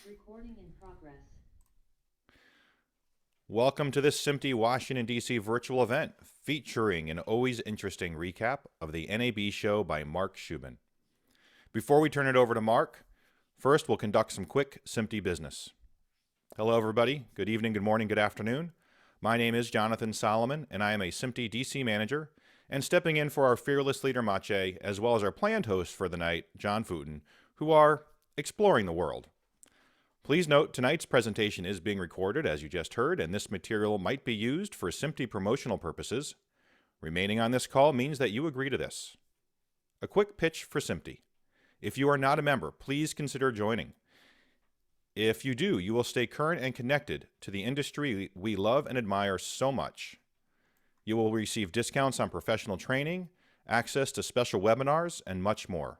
Recording in progress. Welcome to this SMPTE Washington, D.C. virtual event featuring an always interesting recap of the NAB show by Mark Schubin. Before we turn it over to Mark, first we'll conduct some quick SMPTE business. Hello everybody, good evening, good morning, good afternoon. My name is Jonathan Solomon and I am a SMPTE DC manager and stepping in for our fearless leader Mache as well as our planned host for the night, John Footen, who are exploring the world. Please note, tonight's presentation is being recorded, as you just heard, and this material might be used for SMPTE promotional purposes. Remaining on this call means that you agree to this. A quick pitch for SMPTE. If you are not a member, please consider joining. If you do, you will stay current and connected to the industry we love and admire so much. You will receive discounts on professional training, access to special webinars, and much more.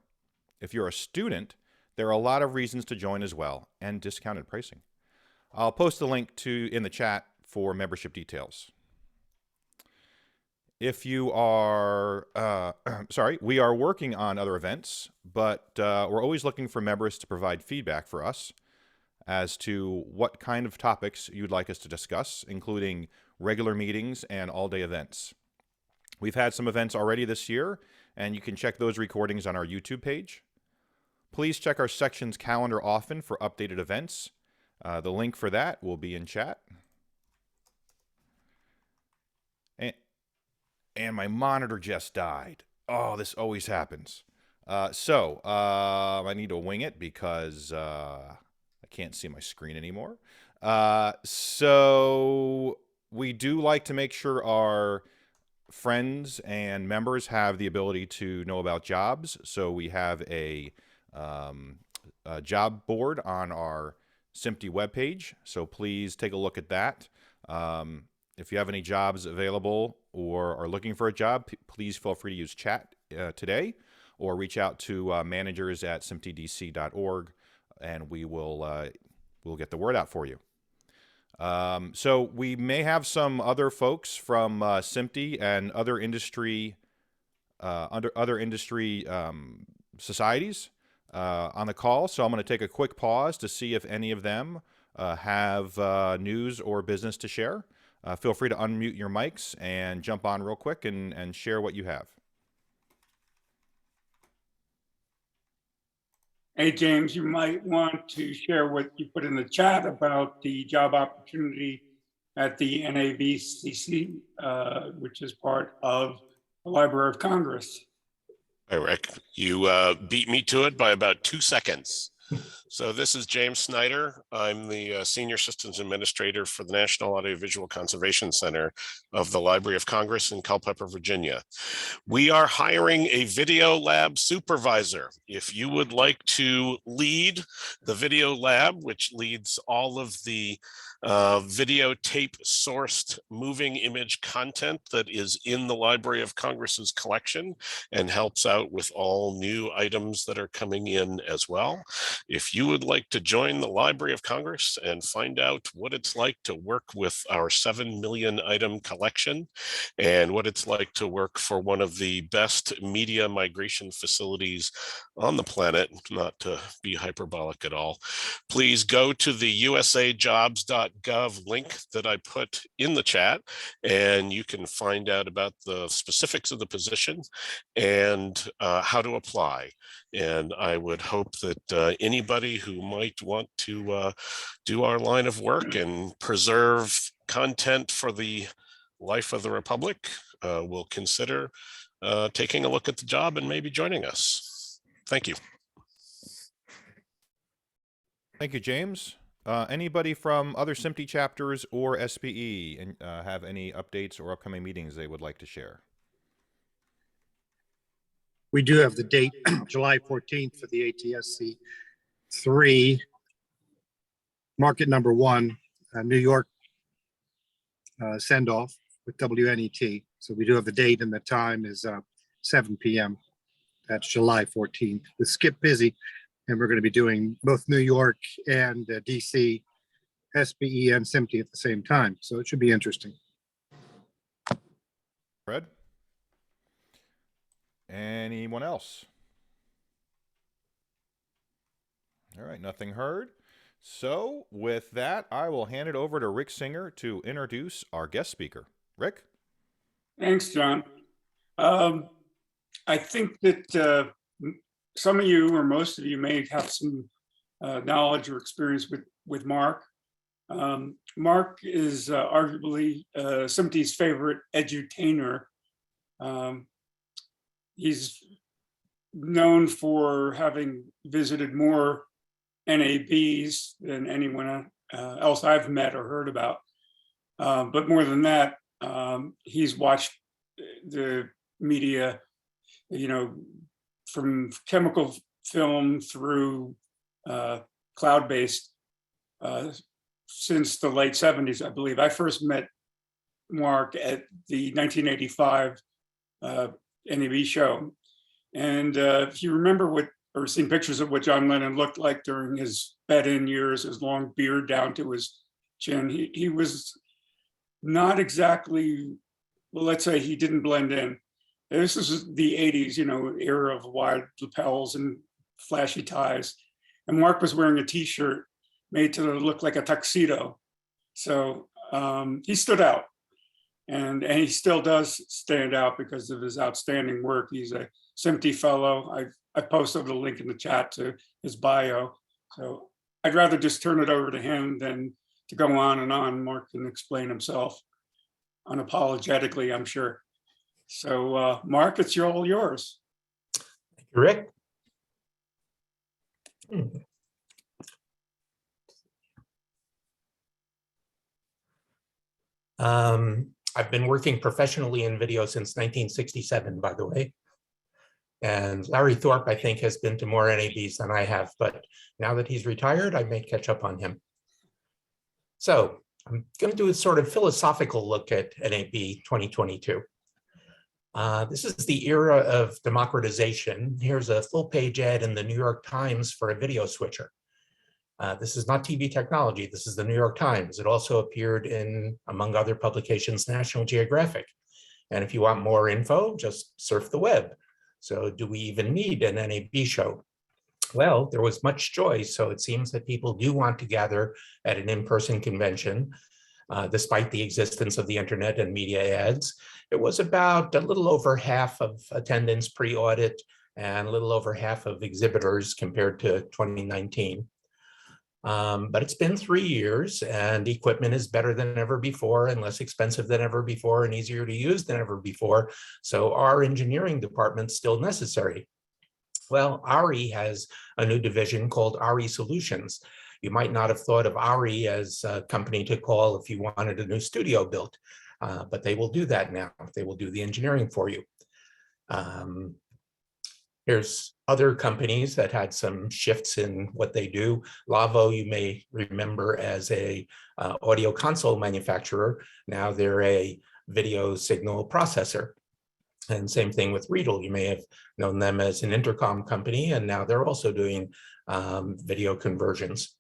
If you're a student, there are a lot of reasons to join as well, and discounted pricing. I'll post the link in the chat for membership details. If you are, we are working on other events, but we're always looking for members to provide feedback for us as to what kind of topics you'd like us to discuss, including regular meetings and all-day events. We've had some events already this year, and you can check those recordings on our YouTube page. Please check our section's calendar often for updated events. The link for that will be in chat. And my monitor just died. Oh, this always happens. I need to wing it because I can't see my screen anymore. So we do like to make sure our friends and members have the ability to know about jobs. So we have a job board on our SMPTE webpage, so please take a look at that. If you have any jobs available or are looking for a job, please feel free to use chat today or reach out to managers at SMPTEDC.org and we'll get the word out for you. So we may have some other folks from SMPTE and other industry societies on the call, so I'm going to take a quick pause to see if any of them have news or business to share. Feel free to unmute your mics and jump on real quick and share what you have. Hey, James, you might want to share what you put in the chat about the job opportunity at the NABCC, which is part of the Library of Congress. Hi, Rick. You beat me to it by about 2 seconds. So this is James Snyder. I'm the Senior Systems Administrator for the National Audiovisual Conservation Center of the Library of Congress in Culpeper, Virginia. We are hiring a video lab supervisor. If you would like to lead the video lab, which leads all of the videotape sourced moving image content that is in the Library of Congress's collection and helps out with all new items that are coming in as well. If you would like to join the Library of Congress and find out what it's like to work with our 7 million item collection and what it's like to work for one of the best media migration facilities on the planet, not to be hyperbolic at all, please go to the usajobs.gov link that I put in the chat, and you can find out about the specifics of the position and how to apply. And I would hope that anybody who might want to do our line of work and preserve content for the life of the Republic will consider taking a look at the job and maybe joining us. Thank you. Thank you, James. Anybody from other SMPTE chapters or SPE and have any updates or upcoming meetings they would like to share? We do have the date, July 14th for the ATSC 3, market number 1, New York send-off with WNET. So we do have the date and the time is 7 p.m. That's July 14th. With Skip Busy, and we're going to be doing both New York and DC, SPE and SMPTE at the same time. So it should be interesting. Fred? Anyone else? All right, nothing heard. So with that, I will hand it over to Rick Singer to introduce our guest speaker. Rick? Thanks, John. I think that some of you or most of you may have some knowledge or experience with Mark. Mark is arguably SMPTE's favorite edutainer. He's known for having visited more NABs than anyone else I've met or heard about. But more than that, he's watched the media, from chemical film through cloud-based since the late 70s, I believe. I first met Mark at the 1985 NAB show. And if you remember or seen pictures of what John Lennon looked like during his bed-in years, his long beard down to his chin, he was not exactly, well, let's say he didn't blend in. This is the 80s, era of wide lapels and flashy ties. And Mark was wearing a t-shirt made to look like a tuxedo. So he stood out. And he still does stand out because of his outstanding work. He's a SMPTE fellow. I posted a link in the chat to his bio. So I'd rather just turn it over to him than to go on and on. Mark can explain himself unapologetically, I'm sure. So Mark, it's all yours. Thank you, Rick. I've been working professionally in video since 1967, by the way. And Larry Thorpe, I think, has been to more NABs than I have, but now that he's retired, I may catch up on him. So I'm going to do a sort of philosophical look at NAB 2022. This is the era of democratization. Here's a full-page ad in the New York Times for a video switcher. This is not TV technology. This is the New York Times. It also appeared in, among other publications, National Geographic. And if you want more info, just surf the web. So do we even need an NAB show? Well, there was much joy, so it seems that people do want to gather at an in-person convention, despite the existence of the internet and media ads. It was about a little over half of attendance pre-audit and a little over half of exhibitors compared to 2019. But it's been 3 years and equipment is better than ever before and less expensive than ever before and easier to use than ever before. So our engineering department's still necessary. Well, ARI has a new division called ARI Solutions. You might not have thought of ARI as a company to call if you wanted a new studio built, but they will do that now. They will do the engineering for you. Here's other companies that had some shifts in what they do. Lavo, you may remember as a audio console manufacturer. Now they're a video signal processor. And same thing with Riedel. You may have known them as an intercom company, and now they're also doing video conversions.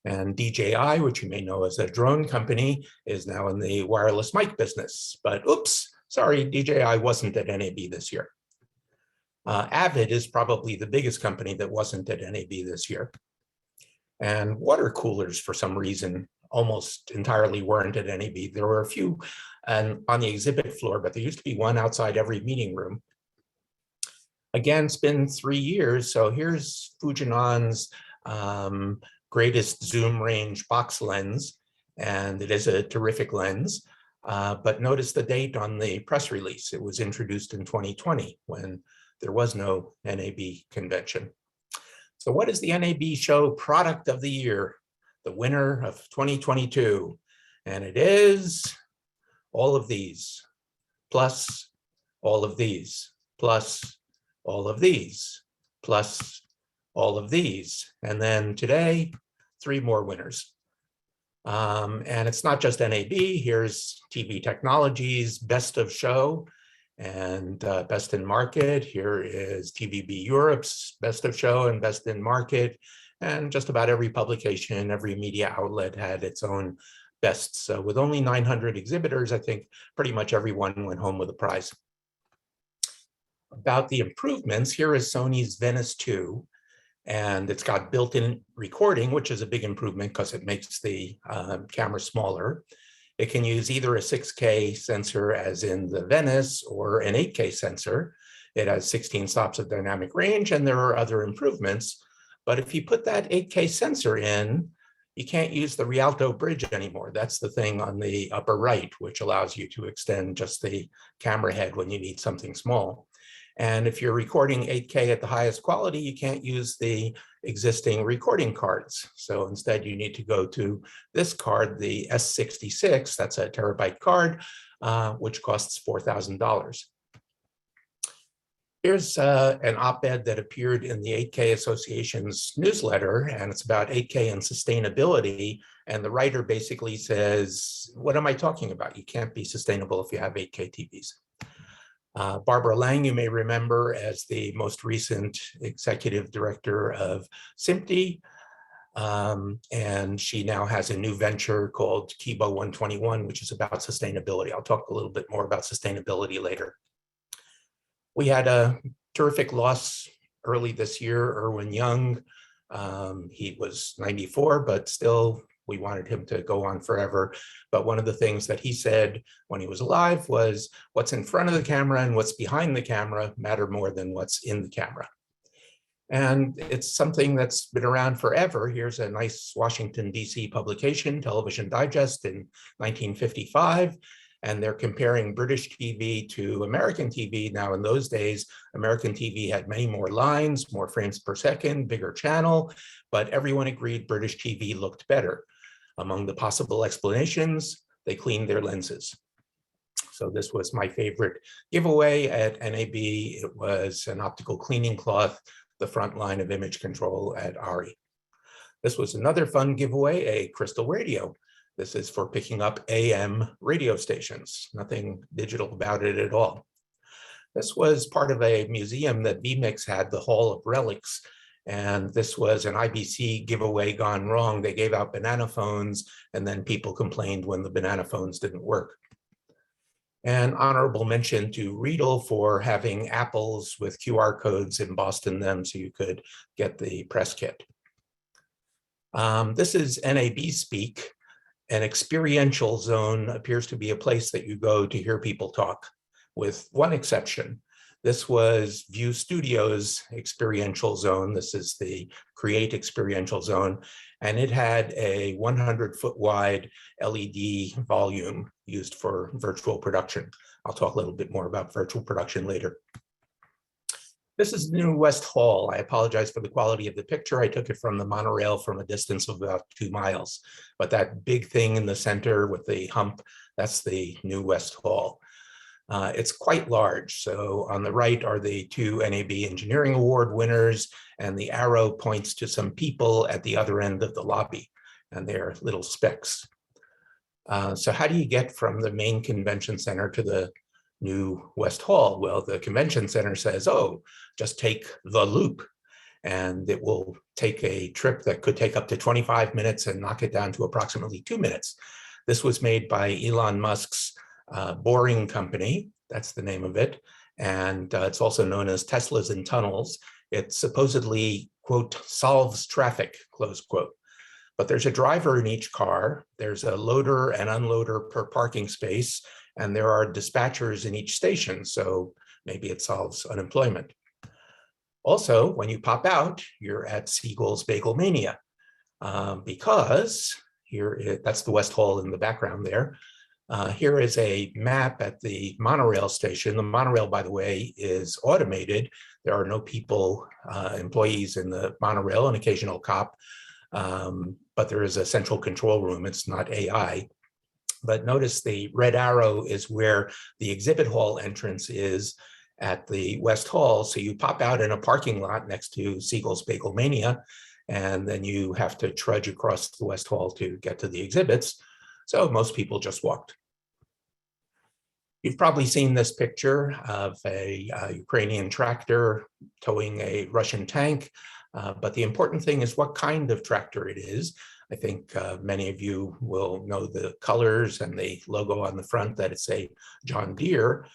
And DJI, which you may know as a drone company, is now in the wireless mic business. But oops, sorry, DJI wasn't at NAB this year. Avid is probably the biggest company that wasn't at NAB this year. And water coolers, for some reason, almost entirely weren't at NAB. There were a few on the exhibit floor, but there used to be one outside every meeting room. Again, it's been 3 years. So here's Fujinon's greatest zoom range box lens. And it is a terrific lens. But notice the date on the press release. It was introduced in 2020 when there was no NAB convention. So what is the NAB show product of the year? The winner of 2022. And it is all of these, plus all of these, plus all of these, plus all of these. And then today, 3 more winners. And it's not just NAB. Here's TV Technologies, Best of Show, and Best in Market. Here is TVB Europe's Best of Show and Best in Market. And just about every publication, every media outlet had its own bests. So with only 900 exhibitors, I think pretty much everyone went home with a prize. About the improvements, here is Sony's Venice 2. And it's got built-in recording, which is a big improvement because it makes the camera smaller. It can use either a 6K sensor as in the Venice or an 8K sensor. It has 16 stops of dynamic range, and there are other improvements. But if you put that 8K sensor in, you can't use the Rialto bridge anymore. That's the thing on the upper right, which allows you to extend just the camera head when you need something small. And if you're recording 8K at the highest quality, you can't use the existing recording cards. So instead, you need to go to this card, the S66, that's a terabyte card, which costs $4,000. Here's an op-ed that appeared in the 8K Association's newsletter, and it's about 8K and sustainability. And the writer basically says, what am I talking about? You can't be sustainable if you have 8K TVs. Barbara Lang, you may remember as the most recent executive director of SMPTE, and she now has a new venture called Kibo 121, which is about sustainability. I'll talk a little bit more about sustainability later. We had a terrific loss early this year, Irwin Young. He was 94, but still we wanted him to go on forever. But one of the things that he said when he was alive was what's in front of the camera and what's behind the camera matter more than what's in the camera. And it's something that's been around forever. Here's a nice Washington, DC publication, Television Digest in 1955. And they're comparing British TV to American TV. Now, in those days, American TV had many more lines, more frames per second, bigger channel, but everyone agreed British TV looked better. Among the possible explanations, they cleaned their lenses. So this was my favorite giveaway at NAB. It was an optical cleaning cloth, the front line of image control at ARI. This was another fun giveaway, a crystal radio. This is for picking up AM radio stations, nothing digital about it at all. This was part of a museum that vMix had, the Hall of Relics, and this was an IBC giveaway gone wrong. They gave out banana phones, and then people complained when the banana phones didn't work. And honorable mention to Riedel for having apples with QR codes embossed in them so you could get the press kit. This is NAB speak. An experiential zone appears to be a place that you go to hear people talk, with one exception. This was View Studios' experiential zone. This is the Create experiential zone, and it had a 100-foot wide LED volume used for virtual production. I'll talk a little bit more about virtual production later. This is the new West Hall. I apologize for the quality of the picture. I took it from the monorail from a distance of about 2 miles. But that big thing in the center with the hump, that's the new West Hall. It's quite large. So on the right are the 2 NAB Engineering Award winners, and the arrow points to some people at the other end of the lobby, and they're little specks. So how do you get from the main convention center to the new West Hall? Well, the convention center says, oh, just take the loop, and it will take a trip that could take up to 25 minutes and knock it down to approximately 2 minutes. This was made by Elon Musk's Boring Company, that's the name of it, and it's also known as Teslas in Tunnels. It supposedly, quote, solves traffic, close quote. But there's a driver in each car, there's a loader and unloader per parking space, and there are dispatchers in each station, so maybe it solves unemployment. Also, when you pop out, you're at Siegel's Bagel Mania, because here, that's the West Hall in the background there. Here is a map at the monorail station. The monorail, by the way, is automated. There are no people, employees in the monorail, an occasional cop, but there is a central control room. It's not AI. But notice the red arrow is where the exhibit hall entrance is at the West Hall. So you pop out in a parking lot next to Siegel's Bagel Mania, and then you have to trudge across the West Hall to get to the exhibits. So most people just walked. You've probably seen this picture of a Ukrainian tractor towing a Russian tank, but the important thing is what kind of tractor it is. I think many of you will know the colors and the logo on the front that it's a John Deere.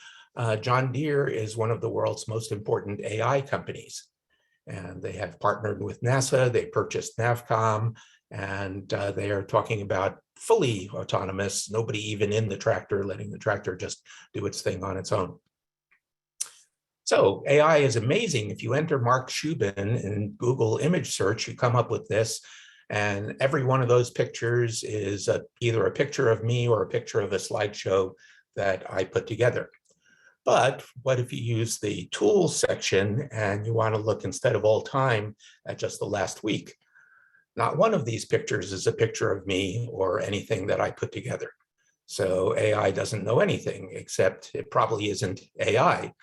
John Deere is one of the world's most important AI companies. And they have partnered with NASA, they purchased Navcom, and they are talking about fully autonomous, nobody even in the tractor, letting the tractor just do its thing on its own. So AI is amazing. If you enter Mark Schubin in Google image search, you come up with this, and every one of those pictures is either a picture of me or a picture of a slideshow that I put together. But what if you use the tools section and you want to look instead of all time at just the last week? Not one of these pictures is a picture of me or anything that I put together. So AI doesn't know anything, except it probably isn't AI.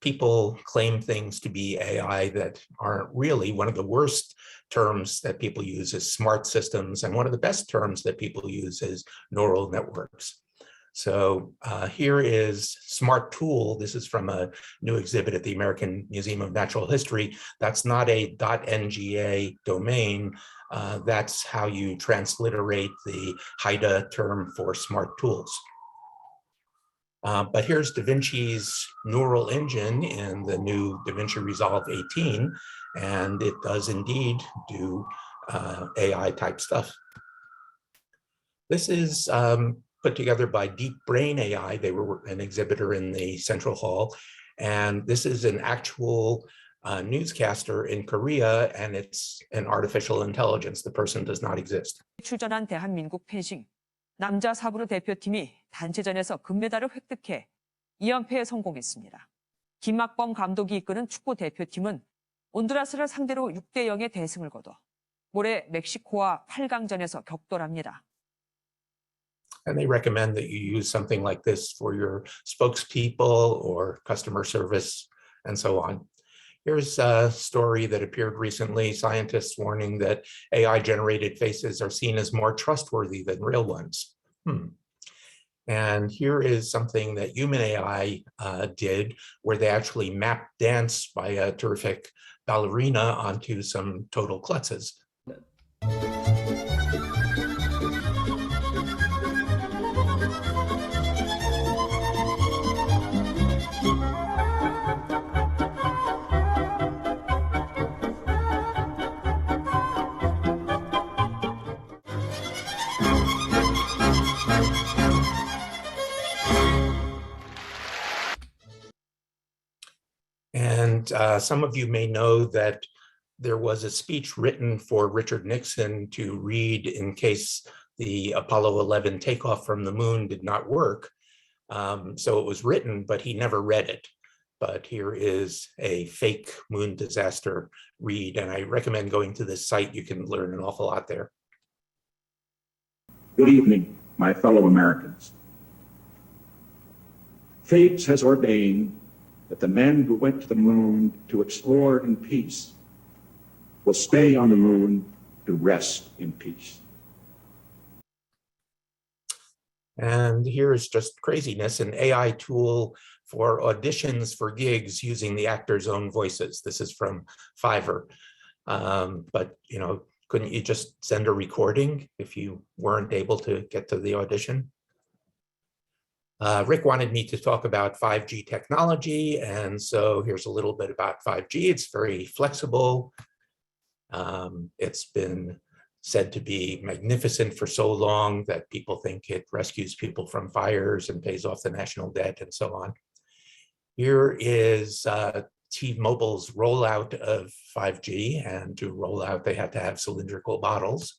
People claim things to be AI that aren't really. One of the worst terms that people use is smart systems, and one of the best terms that people use is neural networks. So here is Smart Tool. This is from a new exhibit at the American Museum of Natural History. That's not a .nga domain. That's how you transliterate the Haida term for smart tools. But here's Da Vinci's neural engine in the new DaVinci Resolve 18, and it does indeed do AI type stuff. This is put together by Deep Brain AI. They were an exhibitor in the Central Hall. And this is an actual newscaster in Korea, and it's an artificial intelligence. The person does not exist. 출전한 대한민국 펜싱. 남자 사부르 대표팀이 단체전에서 금메달을 획득해 2연패에 성공했습니다. 김학범 감독이 이끄는 축구 대표팀은 온두라스를 상대로 6대0의 대승을 거둬 모레 멕시코와 8강전에서 격돌합니다. And they recommend that you use something like this for your spokespeople or customer service and so on. Here's a story that appeared recently, scientists warning that AI-generated faces are seen as more trustworthy than real ones. And here is something that human AI did, where they actually mapped dance by a terrific ballerina onto some total Klutzes. And some of you may know that there was a speech written for Richard Nixon to read in case the Apollo 11 takeoff from the moon did not work. So it was written, but he never read it. But here is a fake moon disaster read, and I recommend going to this site. You can learn an awful lot there. Good evening, my fellow Americans. Fate has ordained that the men who went to the moon to explore in peace will stay on the moon to rest in peace. And here is just craziness, an AI tool for auditions for gigs using the actors' own voices. This is from Fiverr. But, you know, couldn't you just send a recording if you weren't able to get to the audition? Rick wanted me to talk about 5G technology, and so here's a little bit about 5G. It's very flexible. It's been said to be magnificent for so long that people think it rescues people from fires and pays off the national debt and so on. Here is T-Mobile's rollout of 5G, and to roll out, they had to have cylindrical bottles.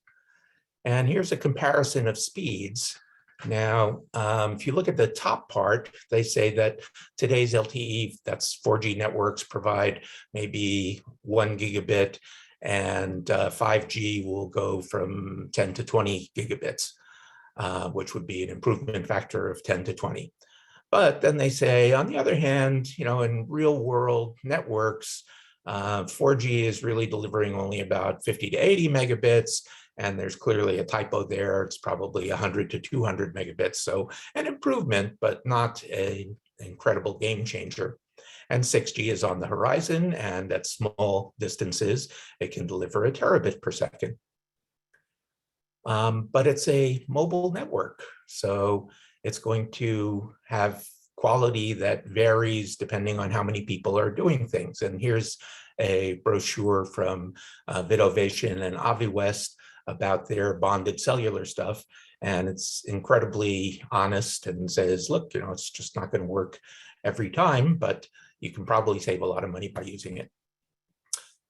And here's a comparison of speeds. Now, if you look at the top part, they say that today's LTE, that's 4G networks, provide maybe 1 gigabit, and 5G will go from 10 to 20 gigabits, which would be an improvement factor of 10 to 20. But then they say, on the other hand, you know, in real world networks, 4G is really delivering only about 50 to 80 megabits, and there's clearly a typo there. It's probably 100 to 200 megabits. So an improvement, but not an incredible game changer. And 6G is on the horizon, and at small distances, it can deliver a terabit per second. But it's a mobile network, so it's going to have quality that varies depending on how many people are doing things. And here's a brochure from Vidovation and AviWest about their bonded cellular stuff. And it's incredibly honest and says, look, you know, it's just not going to work every time, but you can probably save a lot of money by using it.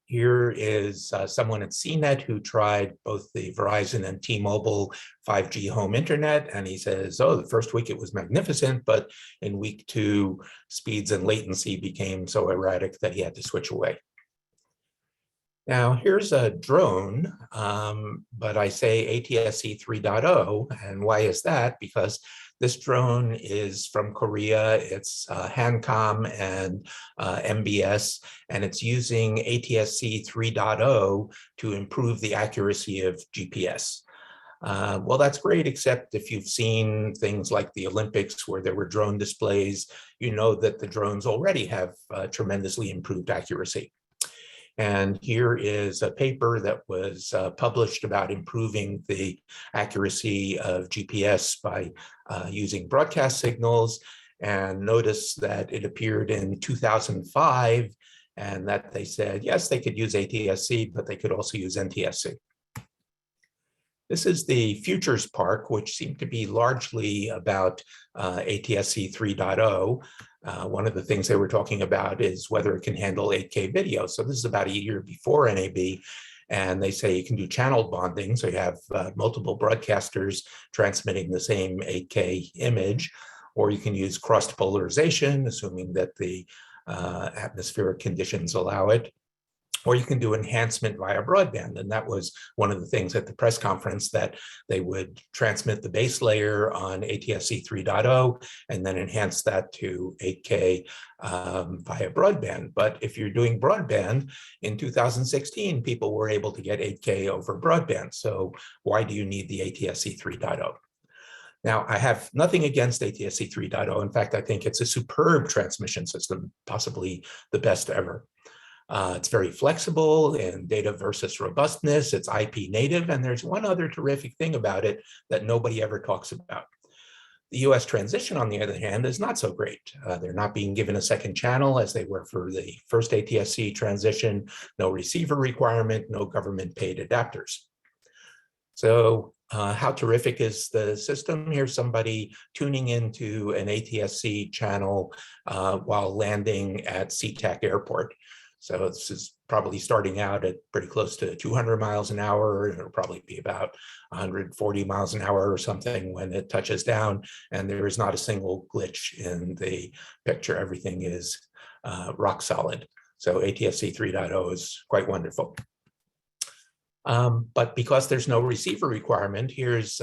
Here is someone at CNET who tried both the Verizon and T-Mobile 5G home internet. And he says, oh, the first week it was magnificent, but in week 2, speeds and latency became so erratic that he had to switch away. Now, here's a drone, but I say ATSC 3.0. And why is that? Because this drone is from Korea. It's Hancom and MBS, and it's using ATSC 3.0 to improve the accuracy of GPS. Well, that's great, except if you've seen things like the Olympics where there were drone displays, you know that the drones already have tremendously improved accuracy. And here is a paper that was published about improving the accuracy of GPS by using broadcast signals. And notice that it appeared in 2005, and that they said, yes, they could use ATSC, but they could also use NTSC. This is the Futures Park, which seemed to be largely about ATSC 3.0. One of the things they were talking about is whether it can handle 8K video. So this is about a year before NAB, and they say you can do channel bonding. So you have multiple broadcasters transmitting the same 8K image, or you can use crossed polarization, assuming that the atmospheric conditions allow it. Or you can do enhancement via broadband. And that was one of the things at the press conference, that they would transmit the base layer on ATSC 3.0 and then enhance that to 8K via broadband. But if you're doing broadband, in 2016, people were able to get 8K over broadband. So why do you need the ATSC 3.0? Now, I have nothing against ATSC 3.0. In fact, I think it's a superb transmission system, possibly the best ever. It's very flexible in data versus robustness. It's IP native. And there's one other terrific thing about it that nobody ever talks about. The US transition, on the other hand, is not so great. They're not being given a second channel as they were for the first ATSC transition, no receiver requirement, no government paid adapters. So how terrific is the system? Here's somebody tuning into an ATSC channel while landing at SeaTac Airport. So this is probably starting out at pretty close to 200 miles an hour. It'll probably be about 140 miles an hour or something when it touches down. And there is not a single glitch in the picture. Everything is rock solid. So ATSC 3.0 is quite wonderful. But because there's no receiver requirement, here's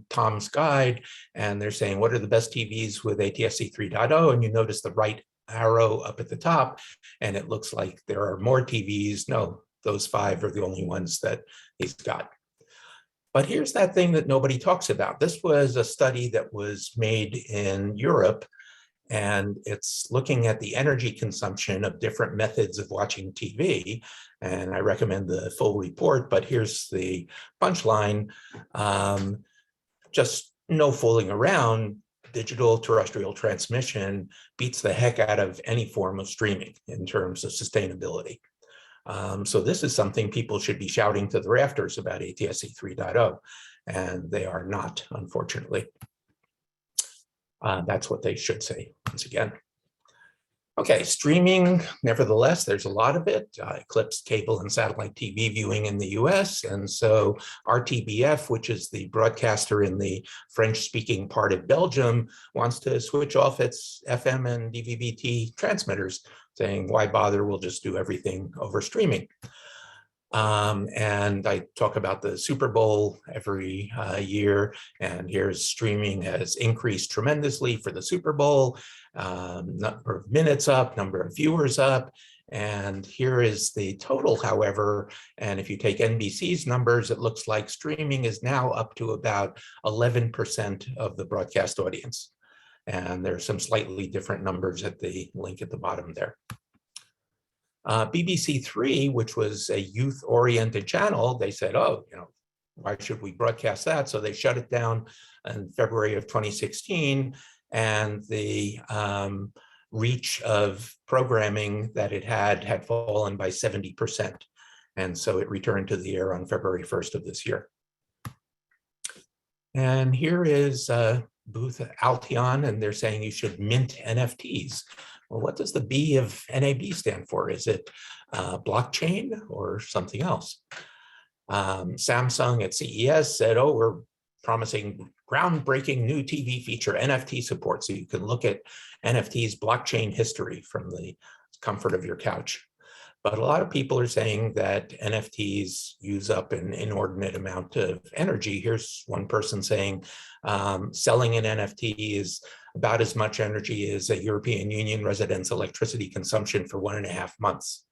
Tom's guide, and they're saying, what are the best TVs with ATSC 3.0? And you notice the right arrow up at the top, and it looks like there are more TVs. No, those 5 are the only ones that he's got. But here's that thing that nobody talks about. This was a study that was made in Europe, and it's looking at the energy consumption of different methods of watching TV. And I recommend the full report, but here's the punchline. Just no fooling around. Digital terrestrial transmission beats the heck out of any form of streaming in terms of sustainability. So this is something people should be shouting to the rafters about ATSC 3.0, and they are not, unfortunately. That's what they should say, once again. Okay, streaming, nevertheless, there's a lot of it. Eclipsed cable and satellite TV viewing in the US. And so RTBF, which is the broadcaster in the French-speaking part of Belgium, wants to switch off its FM and DVB-T transmitters, saying, why bother? We'll just do everything over streaming. And I talk about the Super Bowl every year, and here's streaming has increased tremendously for the Super Bowl, number of minutes up, number of viewers up, and here is the total, however, and if you take NBC's numbers, it looks like streaming is now up to about 11% of the broadcast audience. And there's some slightly different numbers at the link at the bottom there. BBC Three, which was a youth-oriented channel, they said, oh, you know, why should we broadcast that? So they shut it down in February of 2016. and the reach of programming that it had fallen by 70%. And so it returned to the air on February 1st of this year. And here is booth Alteon, and they're saying you should mint NFTs. Well, what does the B of NAB stand for? Is it blockchain or something else? Samsung at CES said, oh, we're promising groundbreaking new TV feature, NFT support, so you can look at NFT's blockchain history from the comfort of your couch. But a lot of people are saying that NFTs use up an inordinate amount of energy. Here's one person saying selling an NFT is about as much energy as a European Union resident's electricity consumption for 1.5 months.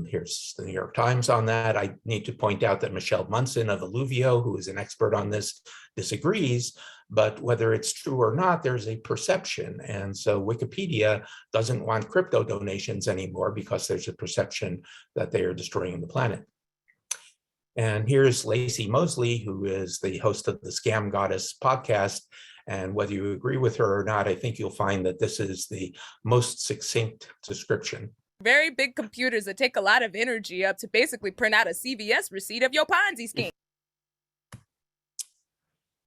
Here's the New York Times on that. I need to point out that Michelle Munson of Alluvio, who is an expert on this, disagrees, but whether it's true or not, there's a perception. And so Wikipedia doesn't want crypto donations anymore because there's a perception that they are destroying the planet. And here's Lacey Mosley, who is the host of the Scam Goddess podcast. And whether you agree with her or not, I think you'll find that this is the most succinct description. Very big computers that take a lot of energy up to basically print out a CVS receipt of your Ponzi scheme.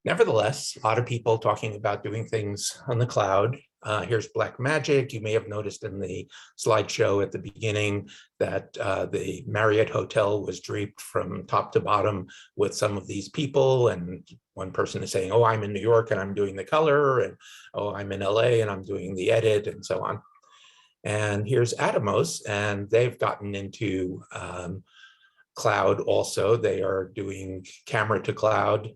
Nevertheless, a lot of people talking about doing things on the cloud. Here's Black Magic. You may have noticed in the slideshow at the beginning that the Marriott Hotel was draped from top to bottom with some of these people. And one person is saying, oh, I'm in New York and I'm doing the color. And oh, I'm in LA and I'm doing the edit and so on. And here's Atomos, and they've gotten into cloud also. They are doing camera to cloud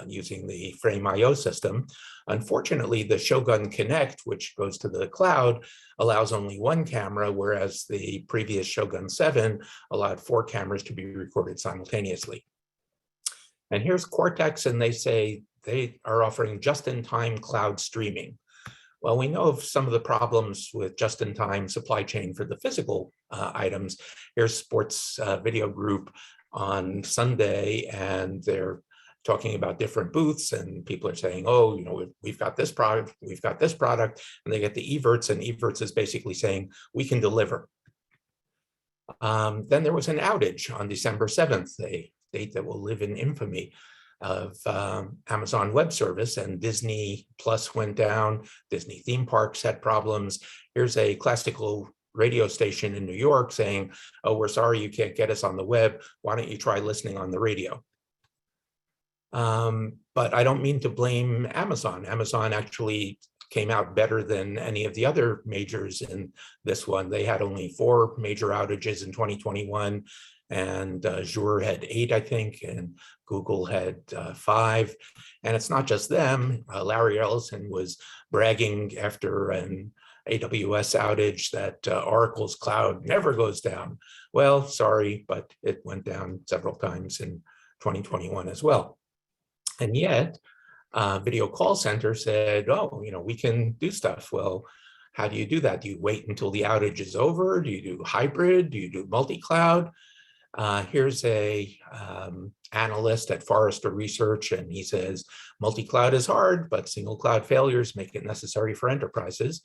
using the Frame.io system. Unfortunately, the Shogun Connect, which goes to the cloud, allows only one camera, whereas the previous Shogun 7 allowed 4 cameras to be recorded simultaneously. And here's Cortex, and they say they are offering just-in-time cloud streaming. Well, we know of some of the problems with just-in-time supply chain for the physical items. Here's Sports Video Group on Sunday, and they're talking about different booths, and people are saying, oh, you know, we've got this product, and they get the everts, and everts is basically saying, we can deliver. Then there was an outage on December 7th, a date that will live in infamy, of Amazon Web Service, and Disney Plus went down. Disney theme parks had problems. Here's a classical radio station in New York saying, oh, we're sorry you can't get us on the web. Why don't you try listening on the radio? But I don't mean to blame Amazon. Amazon actually came out better than any of the other majors in this one. They had only 4 major outages in 2021. And Azure had 8, I think, and Google had 5. And it's not just them. Larry Ellison was bragging after an AWS outage that Oracle's cloud never goes down. Well, sorry, but it went down several times in 2021 as well. And yet, Video Call Center said, oh, you know, we can do stuff. Well, how do you do that? Do you wait until the outage is over? Do you do hybrid? Do you do multi-cloud? Here's a analyst at Forrester Research, and he says, multi-cloud is hard, but single cloud failures make it necessary for enterprises.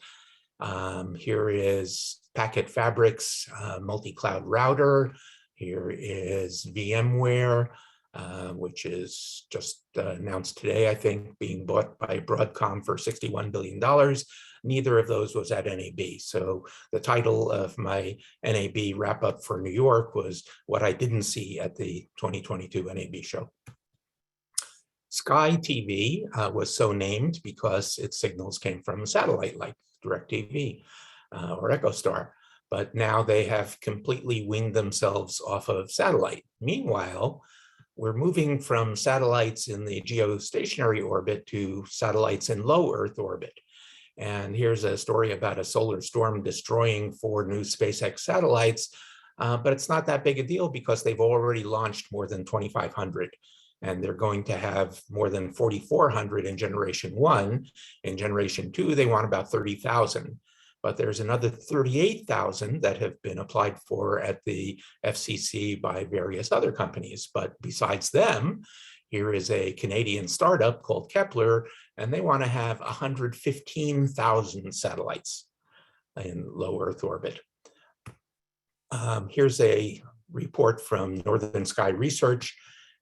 Here is Packet Fabric's multi-cloud router. Here is VMware, which is just announced today, I think, being bought by Broadcom for $61 billion. Neither of those was at NAB. So the title of my NAB wrap up for New York was what I didn't see at the 2022 NAB show. Sky TV was so named because its signals came from a satellite like DirecTV or EchoStar. But now they have completely weaned themselves off of satellite. Meanwhile, we're moving from satellites in the geostationary orbit to satellites in low Earth orbit. And here's a story about a solar storm destroying 4 new SpaceX satellites, but it's not that big a deal because they've already launched more than 2,500, and they're going to have more than 4,400 in generation 1. In generation 2, they want about 30,000, but there's another 38,000 that have been applied for at the FCC by various other companies. But besides them, Here is a Canadian startup called Kepler, and they want to have 115,000 satellites in low Earth orbit. Here's a report from Northern Sky Research,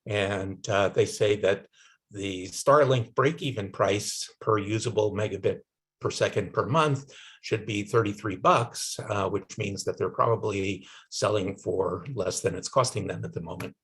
and they say that the Starlink break-even price per usable megabit per second per month should be $33, which means that they're probably selling for less than it's costing them at the moment.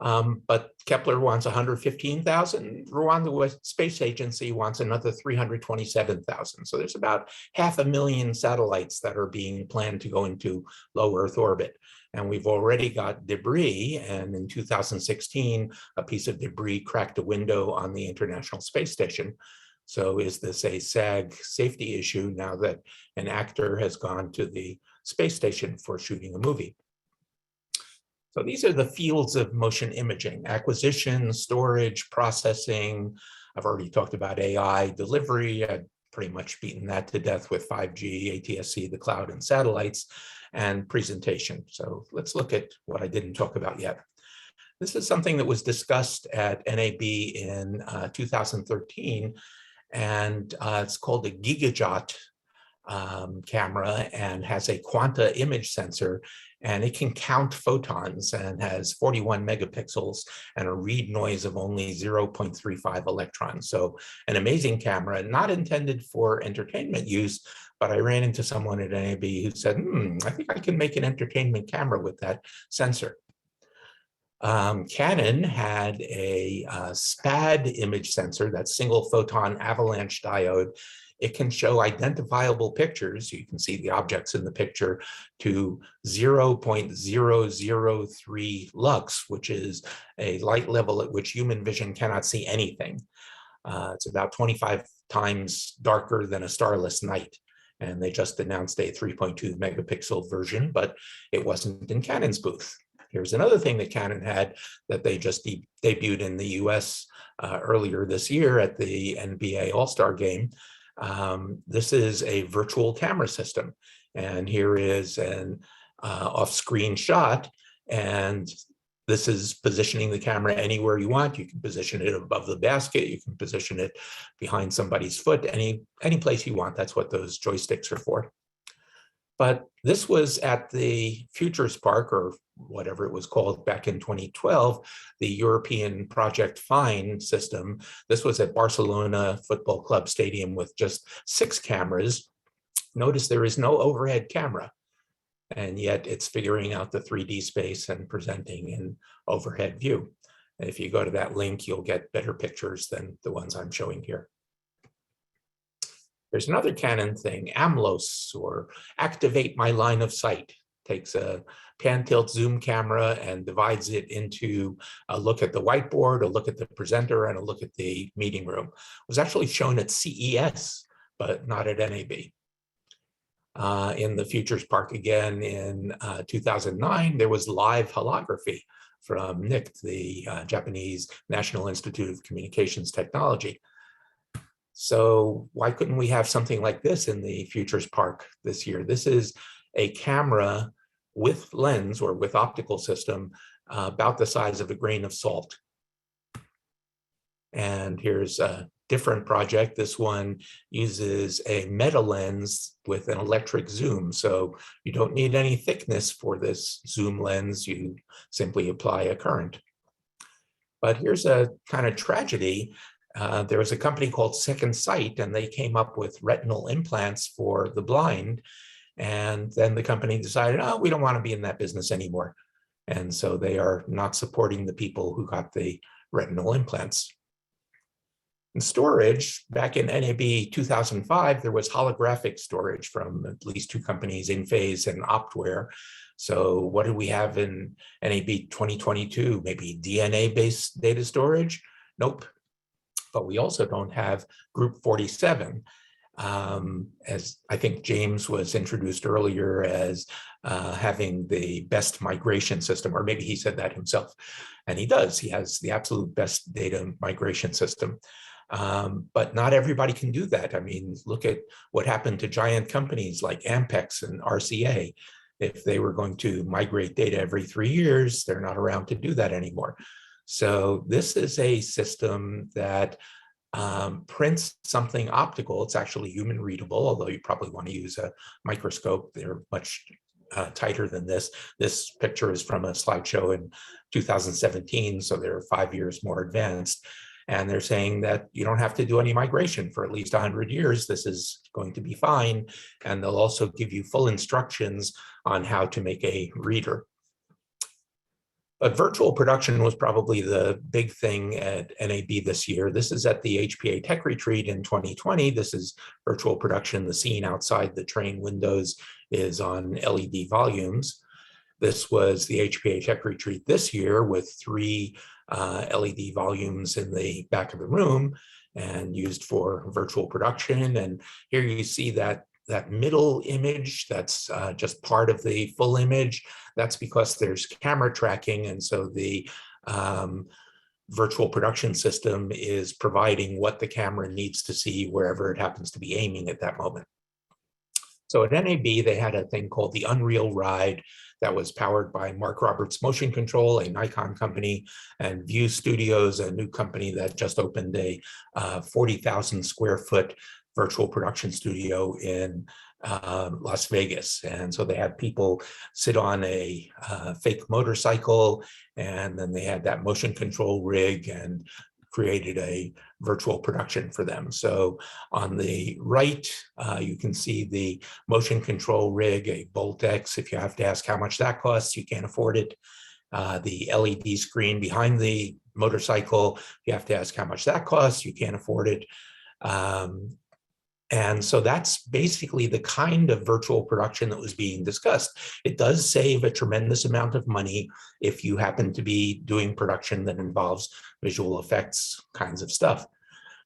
But Kepler wants 115,000. Rwanda Space Agency wants another 327,000. So there's about 500,000 satellites that are being planned to go into low Earth orbit. And we've already got debris. And in 2016, a piece of debris cracked a window on the International Space Station. So is this a SAG safety issue now that an actor has gone to the space station for shooting a movie? So these are the fields of motion imaging: acquisition, storage, processing. I've already talked about AI, delivery. I've pretty much beaten that to death with 5G, ATSC, the cloud, and satellites, and presentation. So let's look at what I didn't talk about yet. This is something that was discussed at NAB in 2013, and it's called a GigaJot camera and has a quanta image sensor, and it can count photons and has 41 megapixels and a read noise of only 0.35 electrons. So an amazing camera, not intended for entertainment use, but I ran into someone at NAB who said, I think I can make an entertainment camera with that sensor. Canon had a SPAD image sensor, that single photon avalanche diode. It can show identifiable pictures. You can see the objects in the picture to 0.003 lux, which is a light level at which human vision cannot see anything. It's about 25 times darker than a starless night. And they just announced a 3.2 megapixel version, but it wasn't in Canon's booth. Here's another thing that Canon had that they just debuted in the US earlier this year at the NBA All-Star Game. This is a virtual camera system. And here is an off-screen shot. And this is positioning the camera anywhere you want. You can position it above the basket. You can position it behind somebody's foot, any place you want. That's what those joysticks are for. But this was at the Futures Park, or whatever it was called back in 2012, the European Project Fine system. This was at Barcelona Football Club Stadium with just 6 cameras. Notice there is no overhead camera, and yet it's figuring out the 3D space and presenting in overhead view. And if you go to that link, you'll get better pictures than the ones I'm showing here. There's another Canon thing, AMLOS, or Activate My Line of Sight. Takes a pan-tilt zoom camera and divides it into a look at the whiteboard, a look at the presenter, and a look at the meeting room. It was actually shown at CES, but not at NAB. In the Futures Park again in 2009, there was live holography from NIC, the Japanese National Institute of Communications Technology. So why couldn't we have something like this in the Futures Park this year? This is a camera with lens or with optical system about the size of a grain of salt. And here's a different project. This one uses a meta lens with an electric zoom. So you don't need any thickness for this zoom lens. You simply apply a current. But here's a kind of tragedy. There was a company called Second Sight, and they came up with retinal implants for the blind. And then the company decided, oh, we don't want to be in that business anymore. And so they are not supporting the people who got the retinal implants. In storage, back in NAB 2005, there was holographic storage from at least 2 companies, InPhase and Optware. So what do we have in NAB 2022? Maybe DNA-based data storage? Nope. But we also don't have Group 47. As I think James was introduced earlier as having the best migration system, or maybe he said that himself, and he does. He has the absolute best data migration system. But not everybody can do that. I mean, look at what happened to giant companies like Ampex and RCA. If they were going to migrate data every 3 years, they're not around to do that anymore. So this is a system that prints something optical. It's actually human readable, although you probably want to use a microscope. They're much tighter than this. This picture is from a slideshow in 2017, so they're 5 years more advanced. And they're saying that you don't have to do any migration for at least 100 years. This is going to be fine. And they'll also give you full instructions on how to make a reader. But virtual production was probably the big thing at NAB this year. This is at the HPA Tech Retreat in 2020. This is virtual production. The scene outside the train windows is on LED volumes. This was the HPA Tech Retreat this year with 3 LED volumes in the back of the room and used for virtual production. And here you see that middle image that's just part of the full image. That's because there's camera tracking, and so the virtual production system is providing what the camera needs to see wherever it happens to be aiming at that moment. So at NAB, they had a thing called the Unreal Ride that was powered by Mark Roberts Motion Control, a Nikon company, and View Studios, a new company that just opened a 40,000 square foot virtual production studio in Las Vegas. And so they had people sit on a fake motorcycle, and then they had that motion control rig and created a virtual production for them. So on the right, you can see the motion control rig, a Bolt X. If you have to ask how much that costs, you can't afford it. The LED screen behind the motorcycle, you have to ask how much that costs, you can't afford it. And so that's basically the kind of virtual production that was being discussed. It does save a tremendous amount of money if you happen to be doing production that involves visual effects kinds of stuff.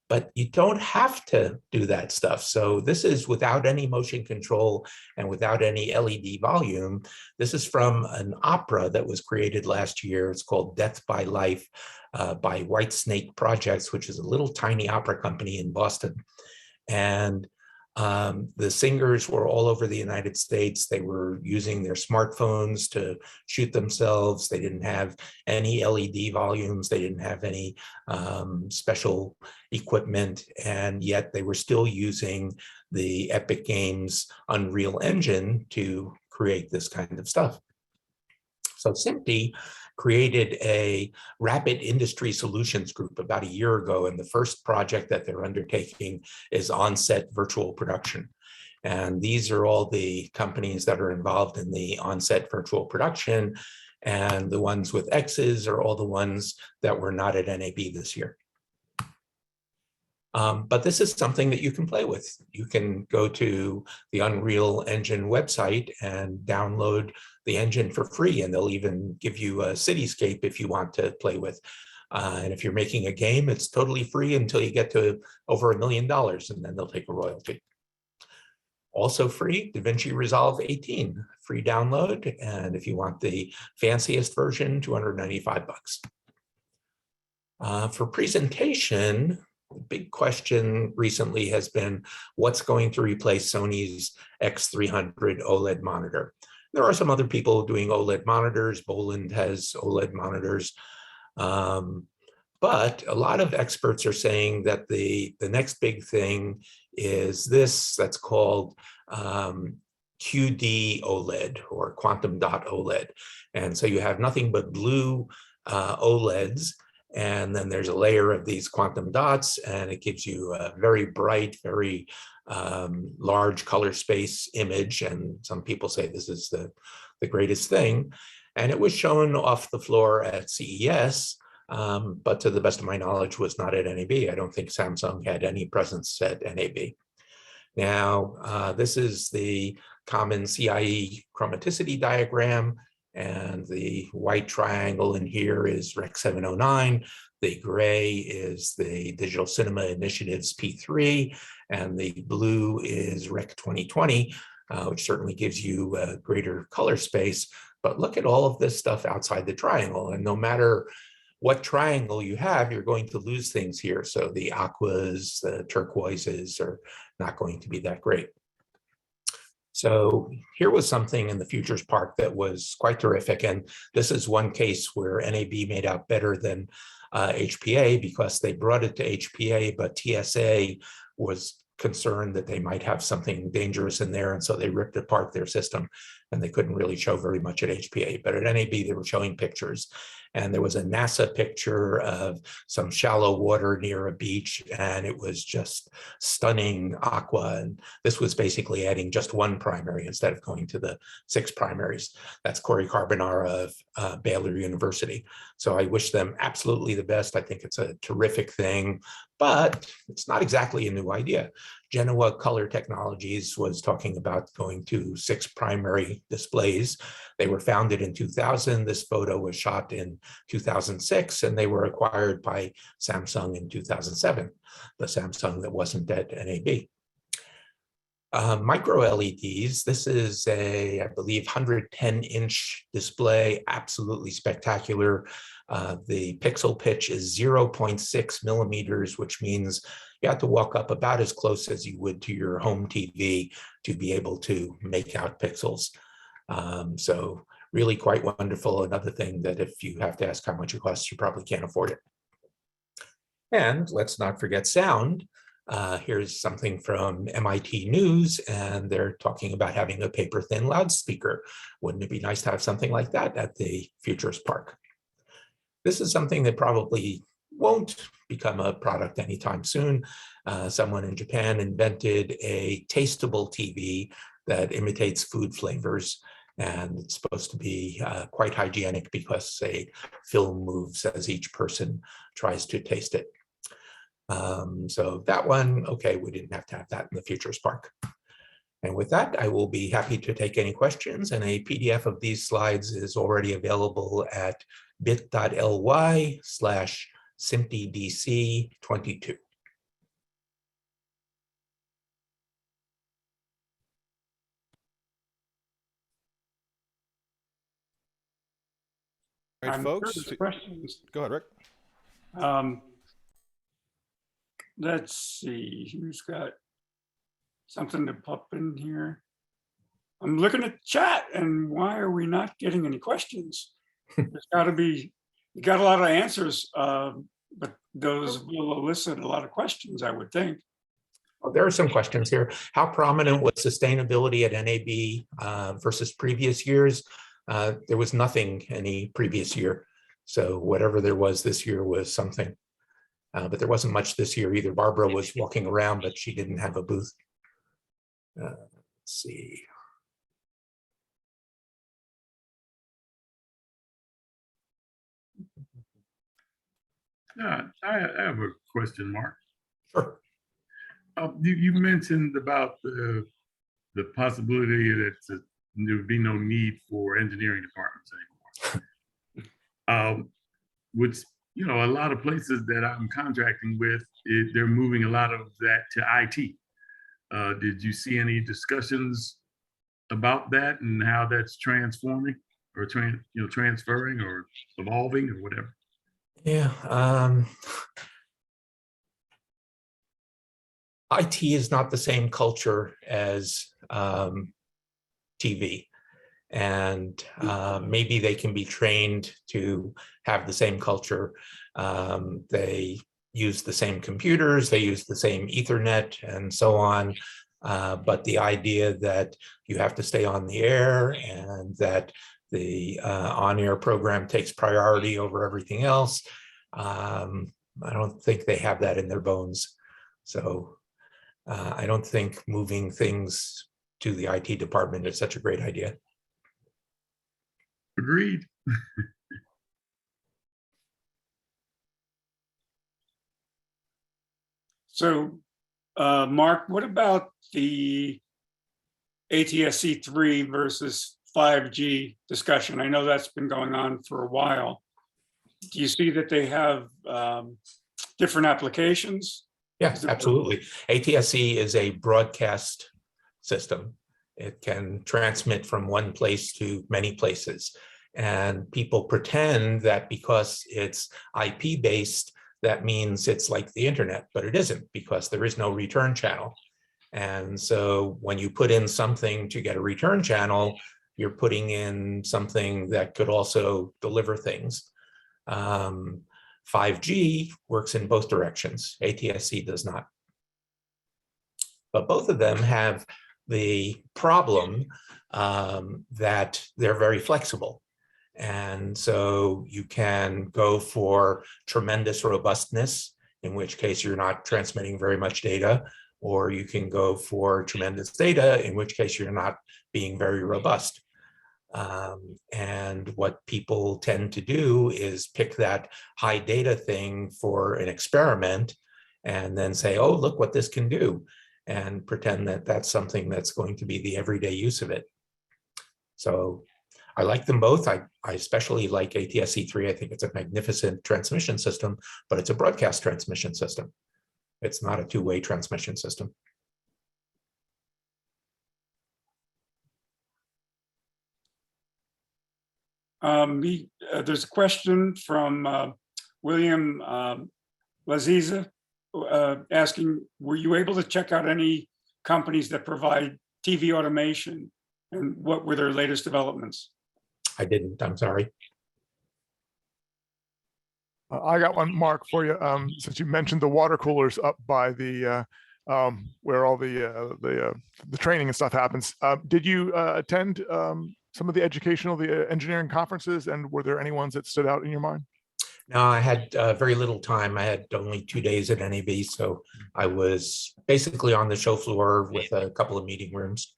But you don't have to do that stuff. So this is without any motion control and without any LED volume. This is from an opera that was created last year. It's called Death by Life by White Snake Projects, which is a little tiny opera company in Boston. And the singers were all over the United States. They were using their smartphones to shoot themselves. They didn't have any LED volumes. They didn't have any special equipment. And yet they were still using the Epic Games Unreal Engine to create this kind of stuff. So SMPTE created a rapid industry solutions group about a year ago, and the first project that they're undertaking is on-set virtual production. And these are all the companies that are involved in the on-set virtual production, and the ones with X's are all the ones that were not at NAB this year. But this is something that you can play with. You can go to the Unreal Engine website and download the engine for free, and they'll even give you a cityscape if you want to play with. And if you're making a game, it's totally free until you get to over $1 million, and then they'll take a royalty. Also free, DaVinci Resolve 18, free download. And if you want the fanciest version, $295. For presentation, the big question recently has been what's going to replace Sony's X300 OLED monitor. There are some other people doing OLED monitors. Boland has OLED monitors. But a lot of experts are saying that the next big thing is this that's called QD OLED or quantum dot OLED. And so you have nothing but blue OLEDs, and then there's a layer of these quantum dots, and it gives you a very bright, very large color space image. And some people say this is the greatest thing. And it was shown off the floor at CES, but to the best of my knowledge was not at NAB. I don't think Samsung had any presence at NAB. Now, this is the common CIE chromaticity diagram. And the white triangle in here is Rec 709. The gray is the Digital Cinema Initiative's P3, and the blue is Rec 2020, which certainly gives you a greater color space. But look at all of this stuff outside the triangle, and no matter what triangle you have, you're going to lose things here. So the aquas, the turquoises are not going to be that great. So here was something in the Futures Park that was quite terrific. And this is one case where NAB made out better than HPA because they brought it to HPA, but TSA was concerned that they might have something dangerous in there. And so they ripped apart their system and they couldn't really show very much at HPA. But at NAB, they were showing pictures. And there was a NASA picture of some shallow water near a beach, and it was just stunning aqua. And this was basically adding just one primary instead of going to the 6 primaries. That's Corey Carbonara of Baylor University. So I wish them absolutely the best. I think it's a terrific thing, but it's not exactly a new idea. Genoa Color Technologies was talking about going to 6 primary displays. They were founded in 2000. This photo was shot in 2006, and they were acquired by Samsung in 2007, the Samsung that wasn't at NAB. Micro LEDs, this is a, I believe, 110-inch display, absolutely spectacular. The pixel pitch is 0.6 millimeters, which means you have to walk up about as close as you would to your home TV to be able to make out pixels. So really quite wonderful. Another thing that if you have to ask how much it costs, you probably can't afford it. And let's not forget sound. Here's something from MIT News, and they're talking about having a paper-thin loudspeaker. Wouldn't it be nice to have something like that at the Futures Park? This is something that probably won't become a product anytime soon. Someone in Japan invented a tasteable TV that imitates food flavors, and it's supposed to be quite hygienic because a film moves as each person tries to taste it. So that one, okay, we didn't have to have that in the Futures Park. And with that, I will be happy to take any questions, and a PDF of these slides is already available at bit.ly/SMPTE DC 22. All right, I'm folks. sure there's questions. Go ahead, Rick. Let's see, who's got something to pop in here? I'm looking at the chat, and why are we not getting any questions? There's got to be, you got a lot of answers, but those will elicit a lot of questions, I would think. Well, there are some questions here. How prominent was sustainability at NAB versus previous years? There was nothing any previous year. So whatever there was this year was something. But there wasn't much this year either. Barbara was walking around, but she didn't have a booth. Let's see. I have a question, Mark. Sure. You mentioned about the possibility that there would be no need for engineering departments anymore. Which, you know, a lot of places that I'm contracting with, they're moving a lot of that to IT. Did you see any discussions about that and how that's transforming or transferring or evolving or whatever? Yeah. IT is not the same culture as TV. And maybe they can be trained to have the same culture. They use the same computers, they use the same Ethernet and so on. But the idea that you have to stay on the air and that the on-air program takes priority over everything else, I don't think they have that in their bones. So I don't think moving things to the IT department is such a great idea. Agreed. So, Mark, what about the ATSC 3 versus 5G discussion? I know that's been going on for a while. Do you see that they have different applications? Yes, absolutely. ATSC is a broadcast system. It can transmit from one place to many places. And people pretend that because it's IP-based, that means it's like the internet, but it isn't, because there is no return channel. And so when you put in something to get a return channel, you're putting in something that could also deliver things. 5G works in both directions. ATSC does not. But both of them have the problem that they're very flexible. And so you can go for tremendous robustness, in which case you're not transmitting very much data, or you can go for tremendous data, in which case you're not being very robust. And what people tend to do is pick that high data thing for an experiment and then say, oh, look what this can do, and pretend that that's something that's going to be the everyday use of it. So I like them both. I especially like ATSC3. I think it's a magnificent transmission system, but it's a broadcast transmission system. It's not a two-way transmission system. There's a question from William Laziza asking, were you able to check out any companies that provide TV automation, and what were their latest developments? I didn't, I'm sorry. I got one, Mark, for you. Since you mentioned the water coolers up by the where all the training and stuff happens, did you attend some of the the engineering conferences, and were there any ones that stood out in your mind? No, I had very little time. I had only 2 days at NAB, so I was basically on the show floor with a couple of meeting rooms.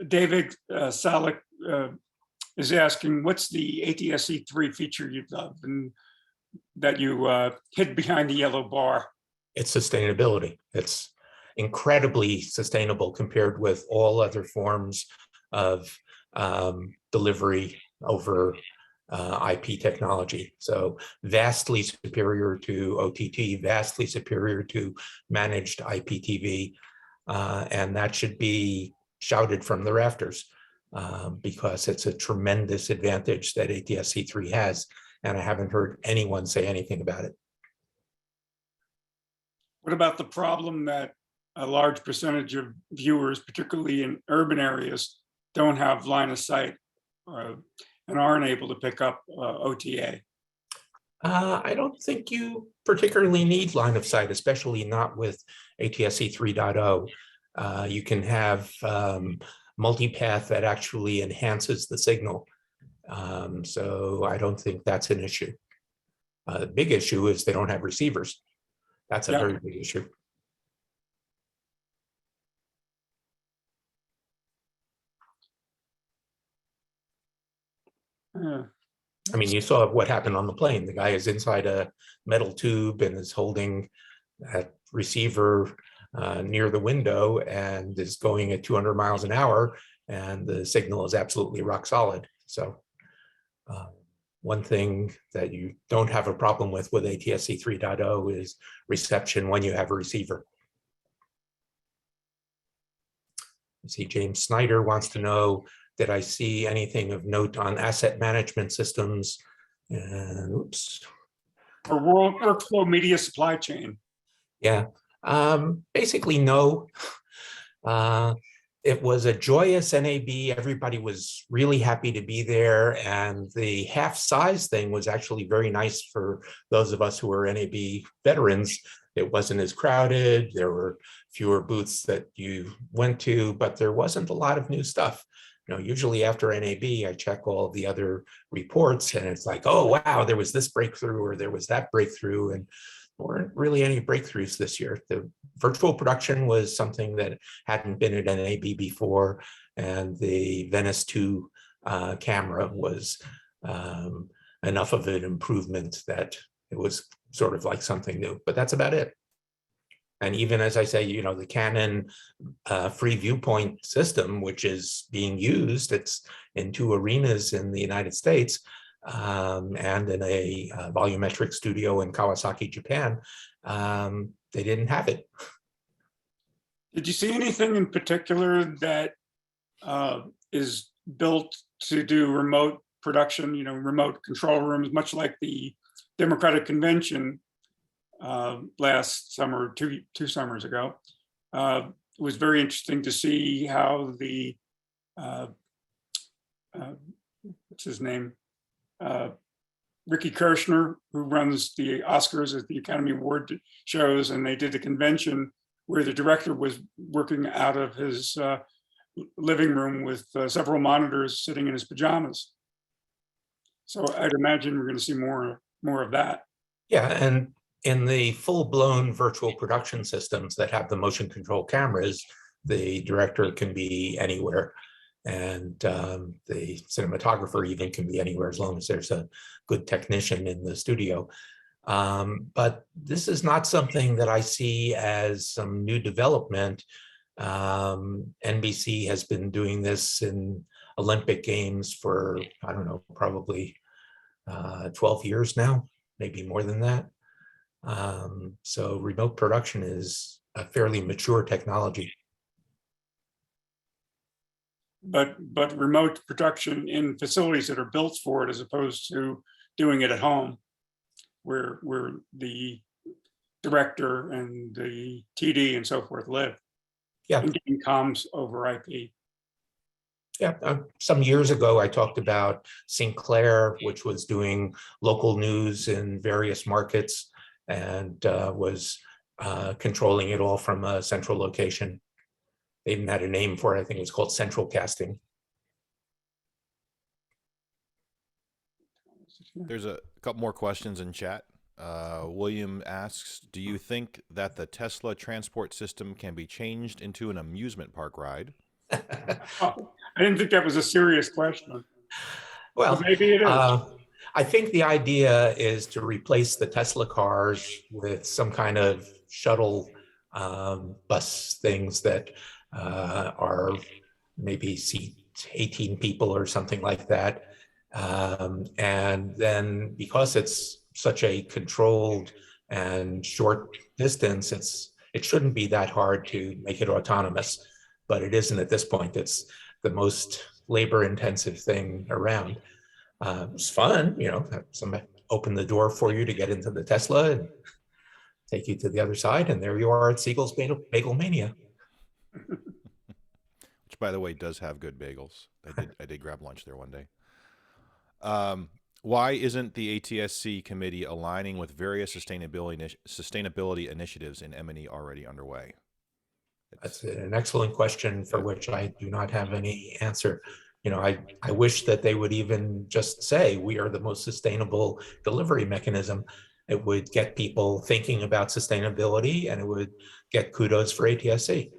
David Salek is asking, what's the ATSC3 feature you love and that you hid behind the yellow bar? It's sustainability. It's incredibly sustainable compared with all other forms of delivery over IP technology. So vastly superior to OTT, vastly superior to managed IPTV, and that should be shouted from the rafters because it's a tremendous advantage that ATSC3 has, and I haven't heard anyone say anything about it. What about the problem that a large percentage of viewers, particularly in urban areas, don't have line of sight and aren't able to pick up OTA? I don't think you particularly need line of sight, especially not with ATSC 3.0. You can have multipath that actually enhances the signal. So I don't think that's an issue. The big issue is they don't have receivers. That's a very big issue. I mean, you saw what happened on the plane. The guy is inside a metal tube and is holding that receiver near the window and is going at 200 miles an hour, and the signal is absolutely rock solid. So one thing that you don't have a problem with ATSC 3.0 is reception when you have a receiver. I see James Snyder wants to know, did I see anything of note on asset management systems? And oops. Or workflow media supply chain. Yeah, basically no. It was a joyous NAB. Everybody was really happy to be there. And the half size thing was actually very nice for those of us who are NAB veterans. It wasn't as crowded. There were fewer booths that you went to, but there wasn't a lot of new stuff. You know, usually after NAB, I check all the other reports and it's like, oh, wow, there was this breakthrough or there was that breakthrough, and there weren't really any breakthroughs this year. The virtual production was something that hadn't been at NAB before, and the Venice 2 camera was enough of an improvement that it was sort of like something new, but that's about it. And even as I say, you know, the Canon free viewpoint system, which is being used, it's in 2 arenas in the United States and in a volumetric studio in Kawasaki, Japan. They didn't have it. Did you see anything in particular that is built to do remote production, you know, remote control rooms, much like the Democratic Convention? last summer, two summers ago. It was very interesting to see how the what's his name, Ricky Kirshner, who runs the Oscars at the Academy Award shows, and they did a convention where the director was working out of his living room with several monitors, sitting in his pajamas. So I'd imagine we're going to see more of that. Yeah, and in the full-blown virtual production systems that have the motion control cameras, the director can be anywhere, and the cinematographer even can be anywhere as long as there's a good technician in the studio. But this is not something that I see as some new development. NBC has been doing this in Olympic Games for, I don't know, probably 12 years now, maybe more than that. So remote production is a fairly mature technology. But remote production in facilities that are built for it, as opposed to doing it at home, where the director and the TD and so forth live. Yeah. And getting comms over IP. Yeah, some years ago, I talked about Sinclair, which was doing local news in various markets and was controlling it all from a central location. They even had a name for it. I think it was called central casting. There's a couple more questions in chat. William asks, do you think that the Tesla transport system can be changed into an amusement park ride? Oh, I didn't think that was a serious question. Well, But maybe it is. I think the idea is to replace the Tesla cars with some kind of shuttle bus things that are maybe seat 18 people or something like that. And then because it's such a controlled and short distance, it shouldn't be that hard to make it autonomous, but it isn't at this point. It's the most labor-intensive thing around. It's fun, you know, somebody open the door for you to get into the Tesla and take you to the other side, and there you are at Siegel's Bagel Mania. Which, by the way, does have good bagels. I did grab lunch there one day. Why isn't the ATSC committee aligning with various sustainability initiatives in M&E already underway? That's an excellent question for which I do not have any answer. You know, I wish that they would even just say we are the most sustainable delivery mechanism. It would get people thinking about sustainability, and it would get kudos for ATSC.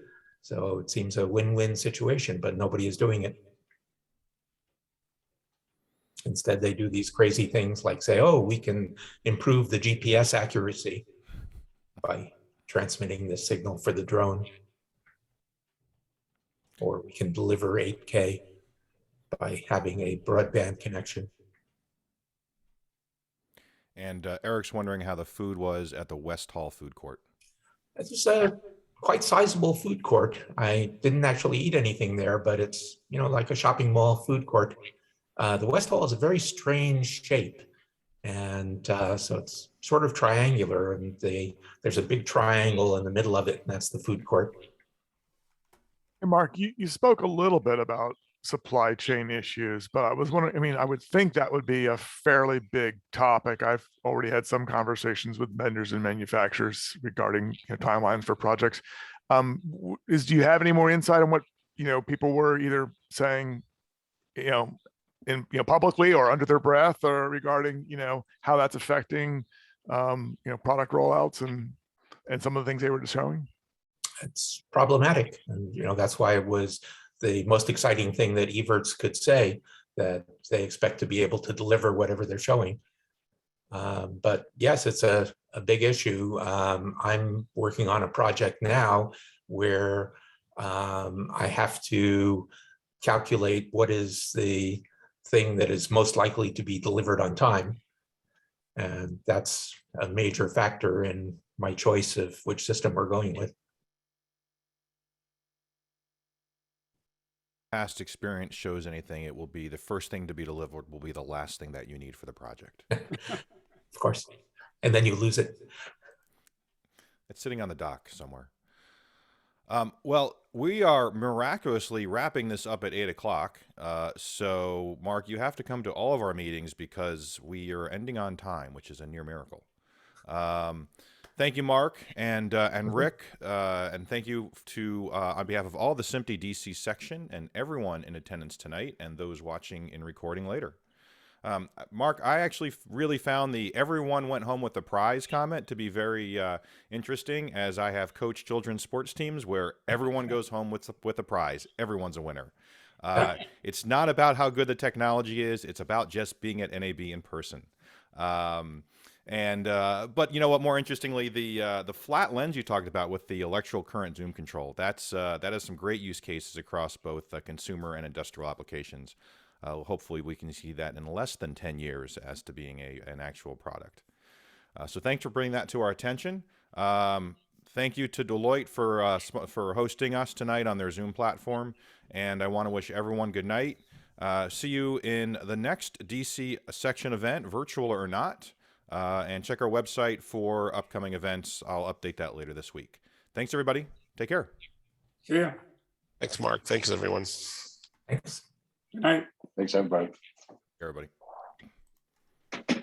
So it seems a win-win situation, but nobody is doing it. Instead, they do these crazy things like say, oh, we can improve the GPS accuracy by transmitting the signal for the drone. Or we can deliver 8K by having a broadband connection. And Eric's wondering how the food was at the West Hall food court. It's a quite sizable food court. I didn't actually eat anything there, but it's, you know, like a shopping mall food court. The West Hall is a very strange shape. And so it's sort of triangular, and there's a big triangle in the middle of it, and that's the food court. Hey, Mark, you spoke a little bit about supply chain issues, but I was wondering, I mean, I would think that would be a fairly big topic. I've already had some conversations with vendors and manufacturers regarding, you know, timelines for projects. Do you have any more insight on what, you know, people were either saying, you know, publicly or under their breath, or regarding, you know, how that's affecting, you know, product rollouts and some of the things they were just showing? It's problematic. And, you know, that's why it was the most exciting thing that Evertz could say, that they expect to be able to deliver whatever they're showing. But yes, it's a big issue. I'm working on a project now where I have to calculate what is the thing that is most likely to be delivered on time. And that's a major factor in my choice of which system we're going with. Past experience shows anything, it will be the first thing to be delivered will be the last thing that you need for the project. Of course. And then you lose it. It's sitting on the dock somewhere. Well, we are miraculously wrapping this up at 8 o'clock. So, Mark, you have to come to all of our meetings because we are ending on time, which is a near miracle. Thank you, Mark and Rick, and thank you to on behalf of all the SMPTE DC section and everyone in attendance tonight and those watching in recording later. Mark, I actually really found the everyone went home with the prize comment to be very interesting, as I have coached children's sports teams where everyone goes home with a prize. Everyone's a winner. It's not about how good the technology is. It's about just being at NAB in person. But you know what? More interestingly, the flat lens you talked about with the electrical current zoom control, that has some great use cases across both consumer and industrial applications. Hopefully we can see that in less than 10 years as to being an actual product. So thanks for bringing that to our attention. Thank you to Deloitte for hosting us tonight on their Zoom platform. And I want to wish everyone good night. See you in the next DC section event, virtual or not. And check our website for upcoming events. I'll update that later this week. Thanks, everybody. Take care. See ya. Thanks, Mark. Thanks, everyone. Thanks. Good night. Thanks, everybody. Everybody.